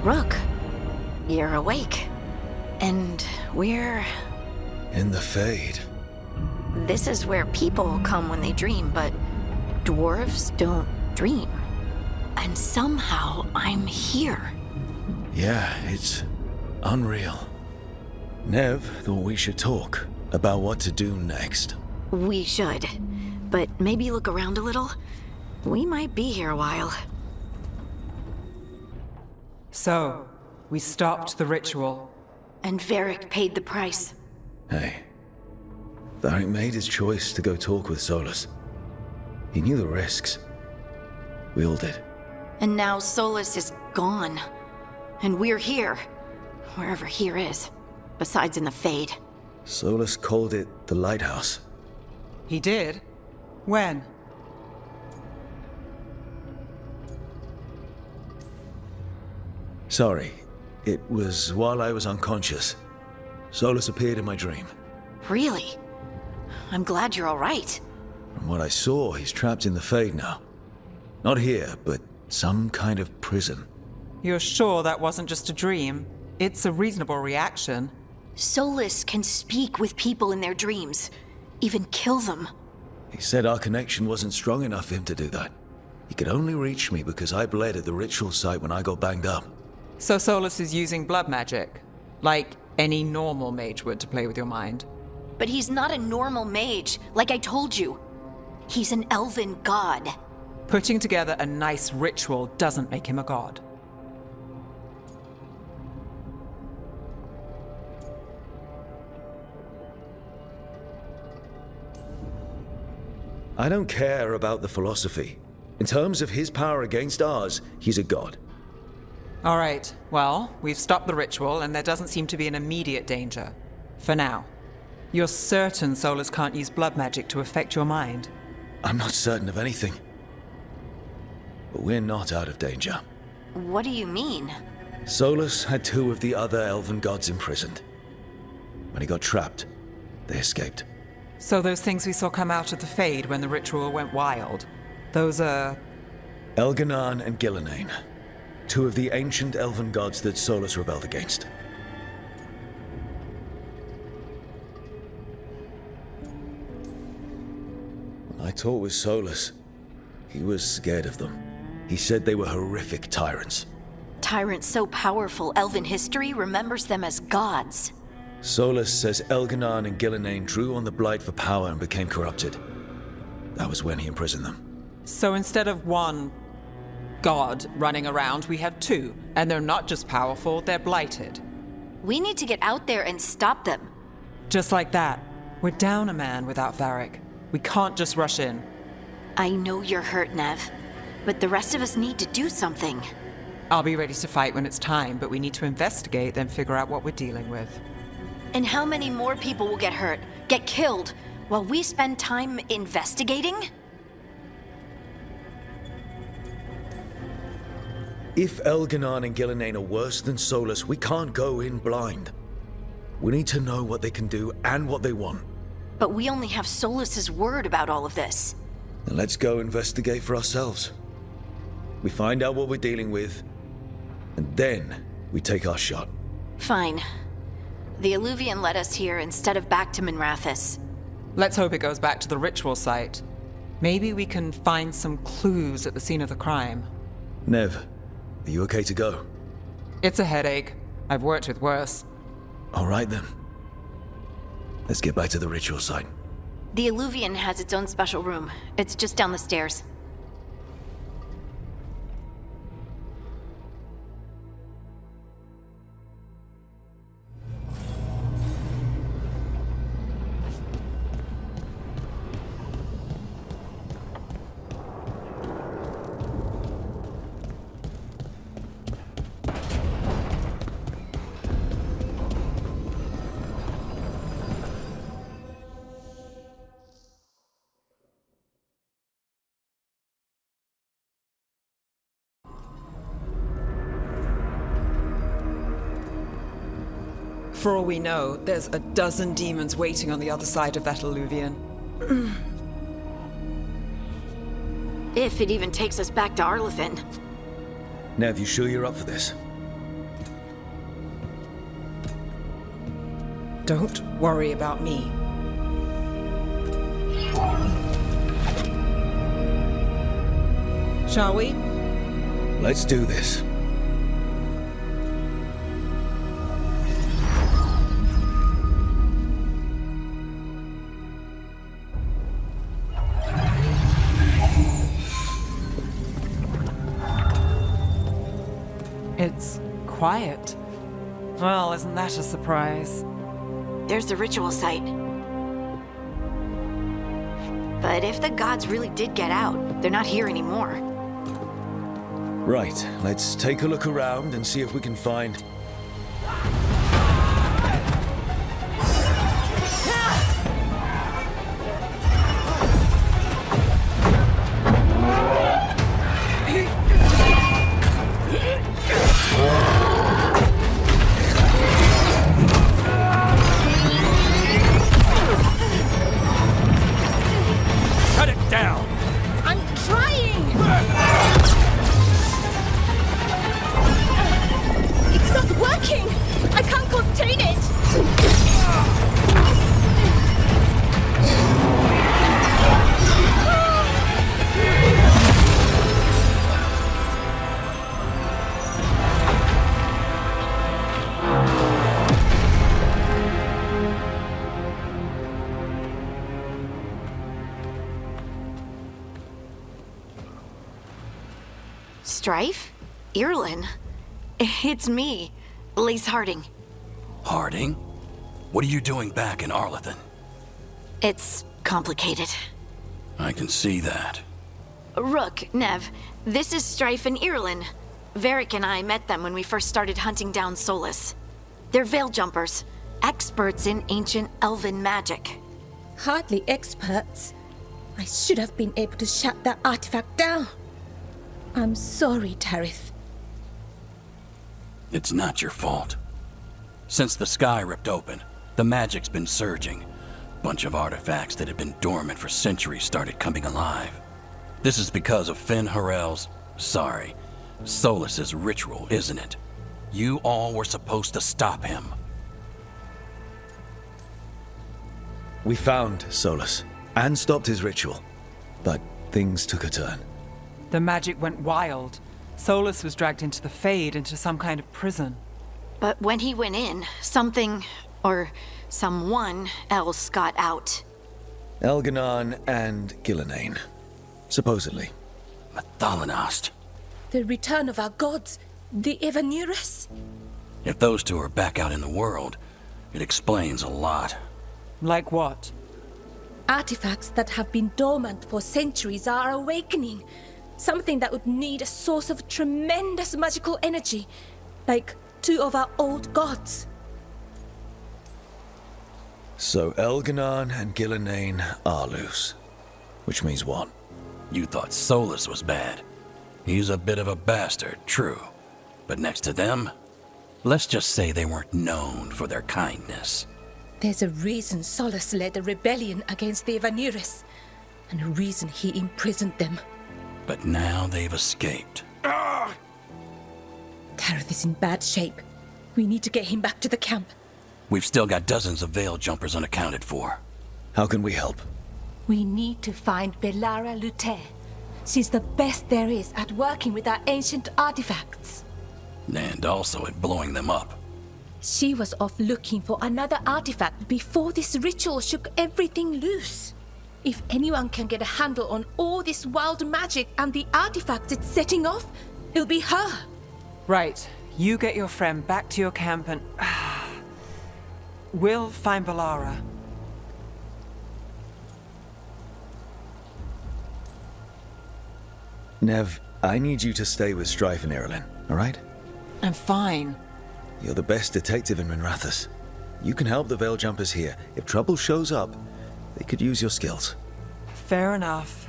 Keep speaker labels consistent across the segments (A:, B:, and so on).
A: Rook, you're awake. And we're...
B: in the Fade.
A: This is where people come when they dream, but dwarves don't dream. And somehow I'm here.
B: Yeah, it's unreal. Nev thought we should talk about what to do next.
A: We should. But maybe look around a little. We might be here a while.
C: So, we stopped the ritual.
A: And Varric paid the price.
B: Hey. Varric made his choice to go talk with Solus. He knew the risks. We all did.
A: And now Solus is gone. And we're here. Wherever here is. Besides in the Fade.
B: Solus called it the Lighthouse.
C: He did? When?
B: Sorry. It was while I was unconscious. Solus appeared in my dream.
A: Really? I'm glad you're all right.
B: From what I saw, he's trapped in the Fade now. Not here, but some kind of prison.
C: You're sure that wasn't just a dream? It's a reasonable reaction.
A: Solus can speak with people in their dreams. Even kill them.
B: He said our connection wasn't strong enough for him to do that. He could only reach me because I bled at the ritual site when I got banged up.
C: So Solus is using blood magic? Like any normal mage would to play with your mind?
A: But he's not a normal mage, like I told you. He's an elven god.
C: Putting together a nice ritual doesn't make him a god.
B: I don't care about the philosophy. In terms of his power against ours, he's a god.
C: All right, well, we've stopped the ritual and there doesn't seem to be an immediate danger. For now. You're certain Solus can't use blood magic to affect your mind?
B: I'm not certain of anything. But we're not out of danger.
A: What do you mean?
B: Solus had two of the other elven gods imprisoned. When he got trapped, they escaped.
C: So those things we saw come out of the Fade when the ritual went wild, those are...
B: Elganan and Gillenane. Two of the ancient elven gods that Solus rebelled against. When I talked with Solus, he was scared of them. He said they were horrific tyrants.
A: Tyrants so powerful, elven history remembers them as gods.
B: Solus says Elganan and Gillenane drew on the Blight for power and became corrupted. That was when he imprisoned them.
C: So instead of one god running around, we have two. And they're not just powerful, they're blighted.
A: We need to get out there and stop them.
C: Just like that. We're down a man without Varric. We can't just rush in.
A: I know you're hurt, Nev. But the rest of us need to do something.
C: I'll be ready to fight when it's time, but we need to investigate, then figure out what we're dealing with.
A: And how many more people will get hurt, get killed, while we spend time investigating?
B: If Elganan and Gillenane are worse than Solus, we can't go in blind. We need to know what they can do and what they want.
A: But we only have Solus's word about all of this.
B: Then let's go investigate for ourselves. We find out what we're dealing with, and then we take our shot.
A: Fine. The Alluvian led us here instead of back to Minrathous.
C: Let's hope it goes back to the ritual site. Maybe we can find some clues at the scene of the crime.
B: Nev, are you okay to go?
C: It's a headache. I've worked with worse.
B: All right then. Let's get back to the ritual site.
A: The Alluvian has its own special room. It's just down the stairs.
C: For all we know, there's a dozen demons waiting on the other side of that alluvian.
A: If it even takes us back to Arlithin.
B: Nev, you sure you're up for this?
C: Don't worry about me. Shall we?
B: Let's do this.
C: It's quiet. Well, isn't that a surprise?
A: There's the ritual site. But if the gods really did get out, they're not here anymore.
B: Right, let's take a look around and see if we can find...
D: Cut it down!
A: I'm trying! It's not working! I can't contain it! Strife? Irlin? It's me, Lace Harding.
D: Harding? What are you doing back in Arlethan?
A: It's complicated.
D: I can see that.
A: Rook, Nev, this is Strife and Irlin. Varric and I met them when we first started hunting down Solus. They're veil jumpers, experts in ancient elven magic.
E: Hardly experts. I should have been able to shut that artifact down. I'm sorry, Tarith.
D: It's not your fault. Since the sky ripped open, the magic's been surging. Bunch of artifacts that had been dormant for centuries started coming alive. This is because of Finn Harel's, Solus's ritual, isn't it? You all were supposed to stop him.
B: We found Solus and stopped his ritual, but things took a turn.
C: The magic went wild. Solus was dragged into the Fade, into some kind of prison.
A: But when he went in, something, or someone else got out.
B: Elganon and Gillenane, supposedly.
D: Mathalanost.
E: The return of our gods, the Evanurus.
D: If those two are back out in the world, it explains a lot.
C: Like what?
E: Artifacts that have been dormant for centuries are awakening. Something that would need a source of tremendous magical energy, like two of our old gods.
B: So Elganon and Gillenane are loose. Which means what?
D: You thought Solus was bad. He's a bit of a bastard, true. But next to them, let's just say they weren't known for their kindness.
E: There's a reason Solus led a rebellion against the Evanurus, and a reason he imprisoned them.
D: But now they've escaped.
E: Tarith is in bad shape. We need to get him back to the camp.
D: We've still got dozens of veil jumpers unaccounted for.
B: How can we help?
E: We need to find Belara Luthe. She's the best there is at working with our ancient artifacts.
D: And also at blowing them up.
E: She was off looking for another artifact before this ritual shook everything loose. If anyone can get a handle on all this wild magic and the artifacts it's setting off, it'll be her.
C: Right. You get your friend back to your camp and... we'll find Belara.
B: Nev, I need you to stay with Strife and Irlin, alright?
C: I'm fine.
B: You're the best detective in Minrathous. You can help the Veil Jumpers here. If trouble shows up, they could use your skills.
C: Fair enough.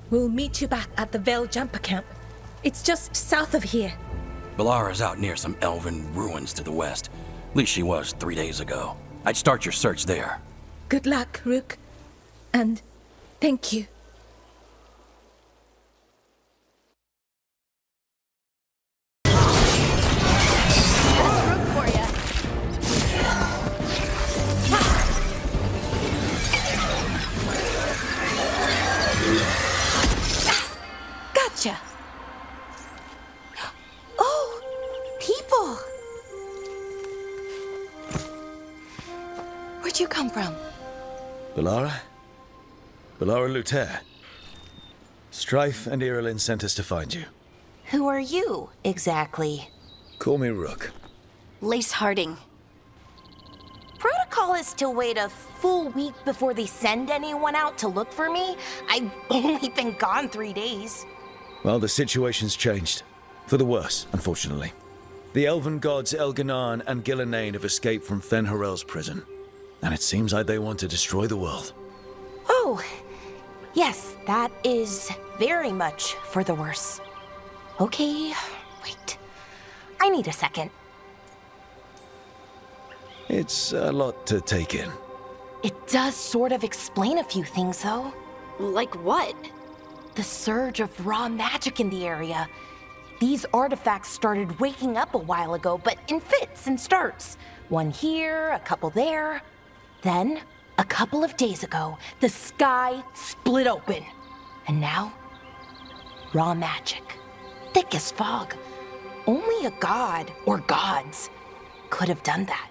E: We'll meet you back at the Veil Jumper camp. It's just south of here.
D: Belara's out near some elven ruins to the west. At least she was 3 days ago. I'd start your search there.
E: Good luck, Rook. And thank you.
A: That's Rook for ya.
F: Gotcha. Oh, people. Where'd you come from?
B: Bellara? Bellara Luther. Strife and Irulan sent us to find you.
F: Who are you, exactly?
B: Call me Rook.
A: Lace Harding.
F: Protocol is to wait a full week before they send anyone out to look for me. I've only been gone 3 days.
B: Well, the situation's changed. For the worse, unfortunately. The elven gods Elganan and Gillenane have escaped from Fen'Harel's prison. And it seems like they want to destroy the world.
F: Oh, yes, that is very much for the worse. Okay, wait. I need a second.
B: It's a lot to take in.
F: It does sort of explain a few things, though.
A: Like what?
F: The surge of raw magic in the area. These artifacts started waking up a while ago, but in fits and starts. One here, a couple there. Then, a couple of days ago, the sky split open. And now, raw magic. Thick as fog. Only a god, or gods, could have done that.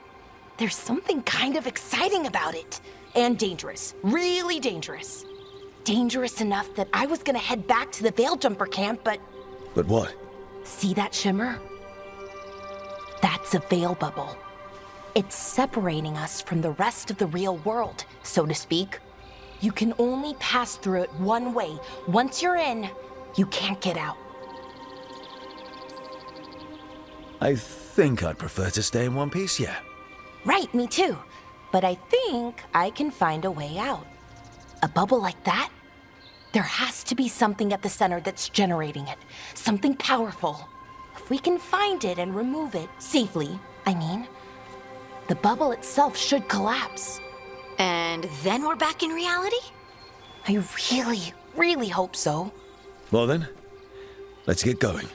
F: There's something kind of exciting about it. And dangerous. Really dangerous. Dangerous enough that I was gonna head back to the Veilguard camp, but...
B: But what?
F: See that shimmer? That's a veil bubble. It's separating us from the rest of the real world, so to speak. You can only pass through it one way. Once you're in, you can't get out.
B: I think I'd prefer to stay in one piece, yeah.
F: Right, me too. But I think I can find a way out. A bubble like that? There has to be something at the center that's generating it. Something powerful. If we can find it and remove it, safely, I mean, the bubble itself should collapse.
A: And then we're back in reality?
F: I really, really hope so.
B: Well then, let's get going.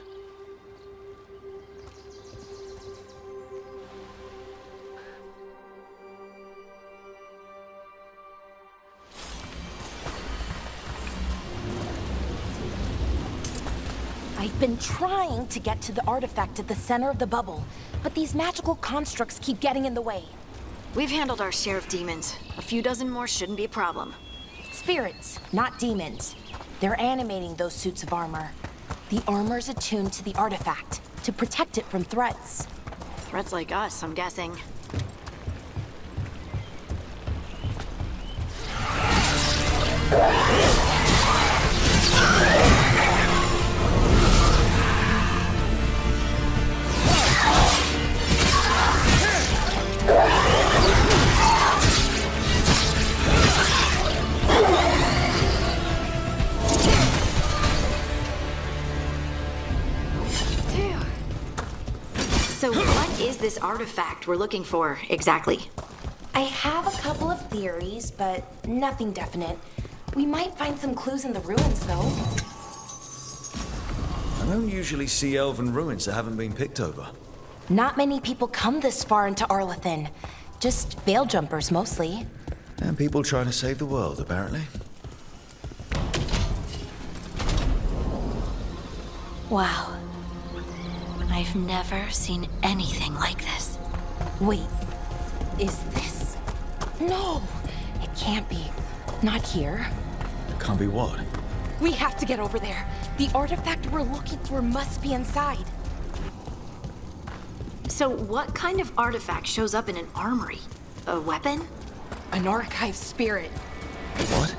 F: I've been trying to get to the artifact at the center of the bubble, but these magical constructs keep getting in the way.
A: We've handled our share of demons. A few dozen more shouldn't be a problem.
F: Spirits, not demons. They're animating those suits of armor. The armor's attuned to the artifact, to protect it from threats.
A: Threats like us, I'm guessing. So what is this artifact we're looking for, exactly?
F: I have a couple of theories, but nothing definite. We might find some clues in the ruins, though.
B: I don't usually see elven ruins that haven't been picked over.
F: Not many people come this far into Arlathan. Just veil jumpers, mostly.
B: And people trying to save the world, apparently.
A: Wow. I've never seen anything like this.
F: Wait, is this? No, it can't be. Not here.
B: Can't be what?
F: We have to get over there. The artifact we're looking for must be inside.
A: So what kind of artifact shows up in an armory? A weapon?
F: An archive spirit.
B: What?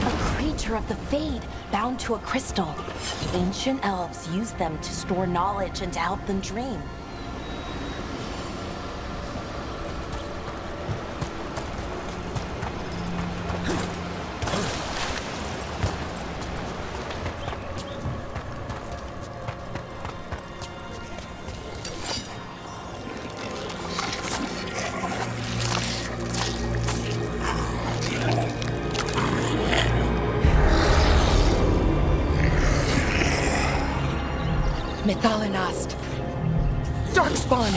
F: A creature of the Fade, bound to a crystal. Ancient elves use them to store knowledge and to help them dream. Methalinast. Darkspawn.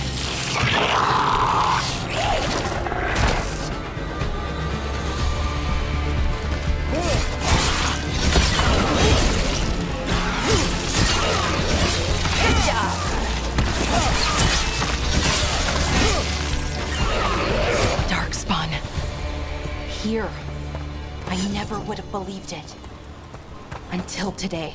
F: never would have believed it. Until today.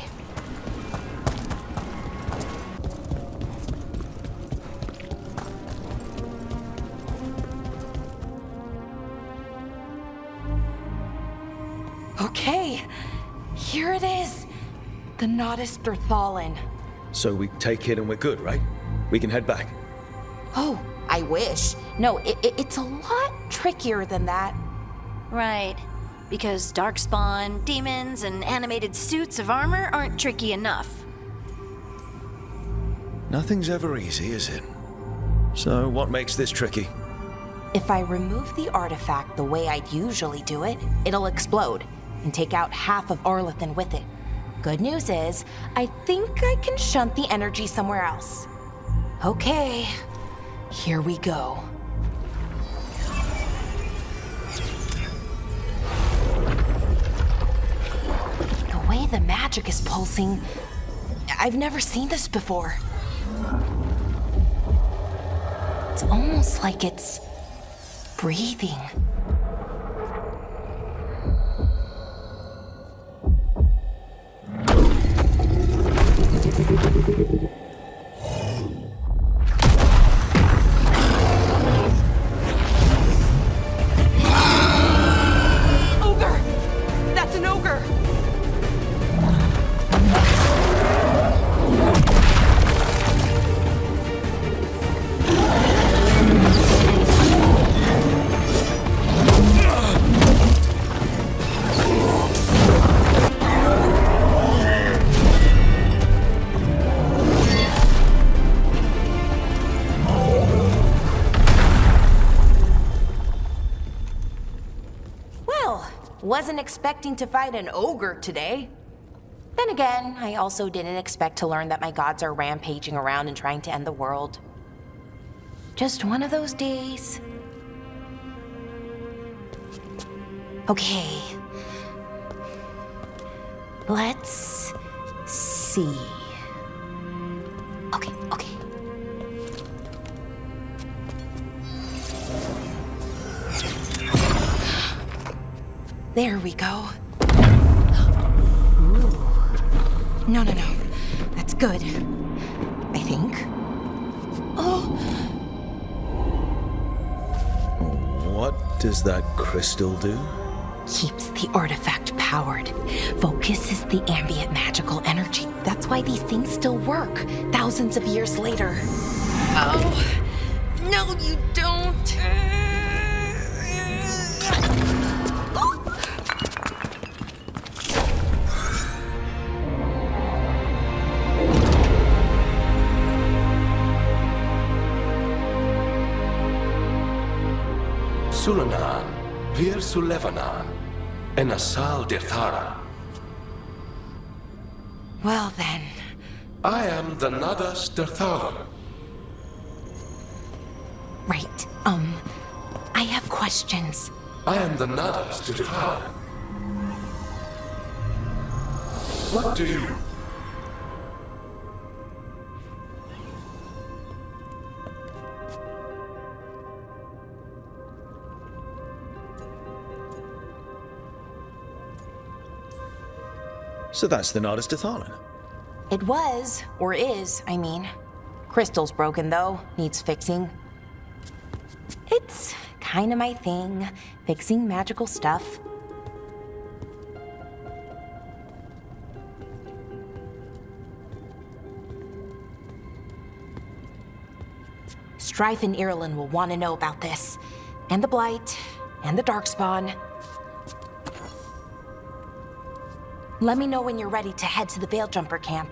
F: Okay, here it is. The Nodus Derthalin.
B: So we take it and we're good, right? We can head back.
F: Oh, I wish. No, it's a lot trickier than that.
A: Right. Because darkspawn, demons, and animated suits of armor aren't tricky enough.
B: Nothing's ever easy, is it? So what makes this tricky?
F: If I remove the artifact the way I'd usually do it, it'll explode and take out half of Arlethan with it. Good news is, I think I can shunt the energy somewhere else. Okay, here we go. The way the magic is pulsing, I've never seen this before. It's almost like it's breathing.
C: Ogre! That's an ogre!
F: Wasn't expecting to fight an ogre today. Then again, I also didn't expect to learn that my gods are rampaging around and trying to end the world. Just one of those days. Okay. Let's see. Okay. There we go. Ooh. No. That's good. I think. Oh!
B: What does that crystal do?
F: Keeps the artifact powered. Focuses the ambient magical energy. That's why these things still work, thousands of years later. Oh! No, you don't!
G: Sulanan, Vir Sulevanan, and Asal Dirthara.
F: Well then.
G: I am the Nadas Dirthalan.
F: Right, I have questions.
G: I am the Nadas Dirthalan. What do you...
B: So that's the Nodus Derthalin.
F: It was, or is, I mean. Crystal's broken though, needs fixing. It's kinda my thing, fixing magical stuff. Strife and Irulan will want to know about this. And the Blight, and the Darkspawn. Let me know when you're ready to head to the Veilguard camp.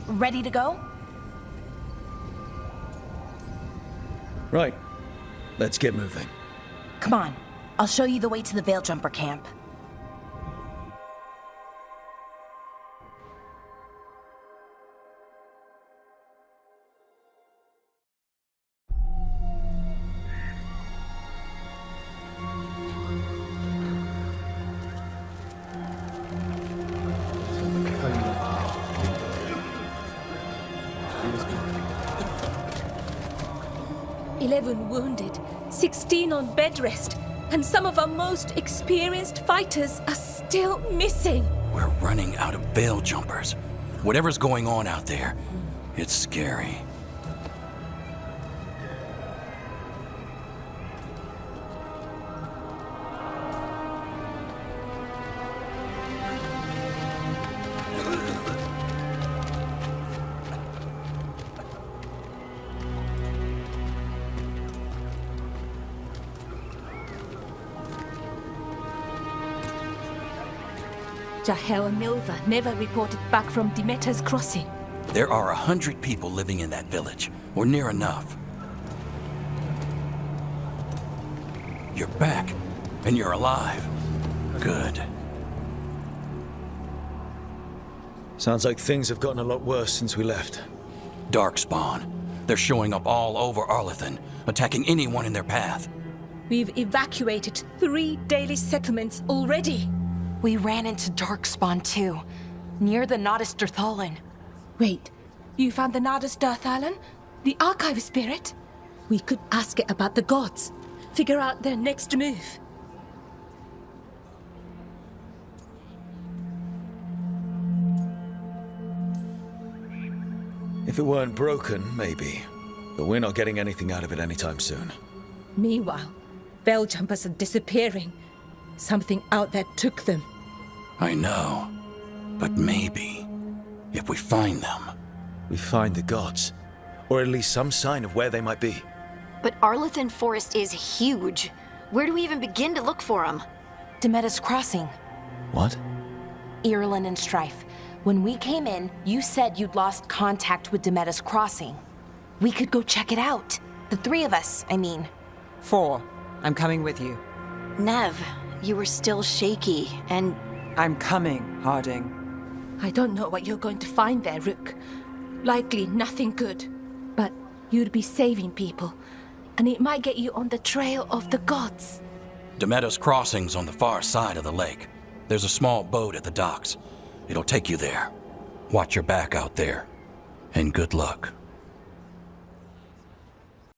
F: Ready to go?
B: Right. Let's get moving.
F: Come on, I'll show you the way to the Veilguard camp.
E: 16 on bed rest, and some of our most experienced fighters are still missing.
D: We're running out of veil jumpers. Whatever's going on out there, it's scary.
E: Jahel and Milva never reported back from Demeter's crossing.
D: There are 100 people living in that village, or near enough. You're back, and you're alive. Good.
B: Sounds like things have gotten a lot worse since we left.
D: Darkspawn. They're showing up all over Arlethan, attacking anyone in their path.
E: We've evacuated 3 daily settlements already.
F: We ran into Darkspawn too, near the Nodus Dirthalan.
E: Wait, you found the Nodus Dirthalan? The archive spirit? We could ask it about the gods. Figure out their next move.
B: If it weren't broken, maybe. But we're not getting anything out of it anytime soon.
E: Meanwhile, veil jumpers are disappearing. Something out there took them.
D: I know. But maybe, if we find them...
B: We find the gods. Or at least some sign of where they might be.
A: But Arlethan Forest is huge. Where do we even begin to look for them?
F: Demeter's crossing.
B: What?
F: Irulan and Strife. When we came in, you said you'd lost contact with Demeter's crossing. We could go check it out. The 3 of us, I mean.
C: 4. I'm coming with you.
A: Nev, you were still shaky, and
C: I'm coming, Harding.
E: I don't know what you're going to find there, Rook. Likely nothing good. But you'd be saving people, and it might get you on the trail of the gods.
D: Demeter's crossing's on the far side of the lake. There's a small boat at the docks. It'll take you there. Watch your back out there. And good luck.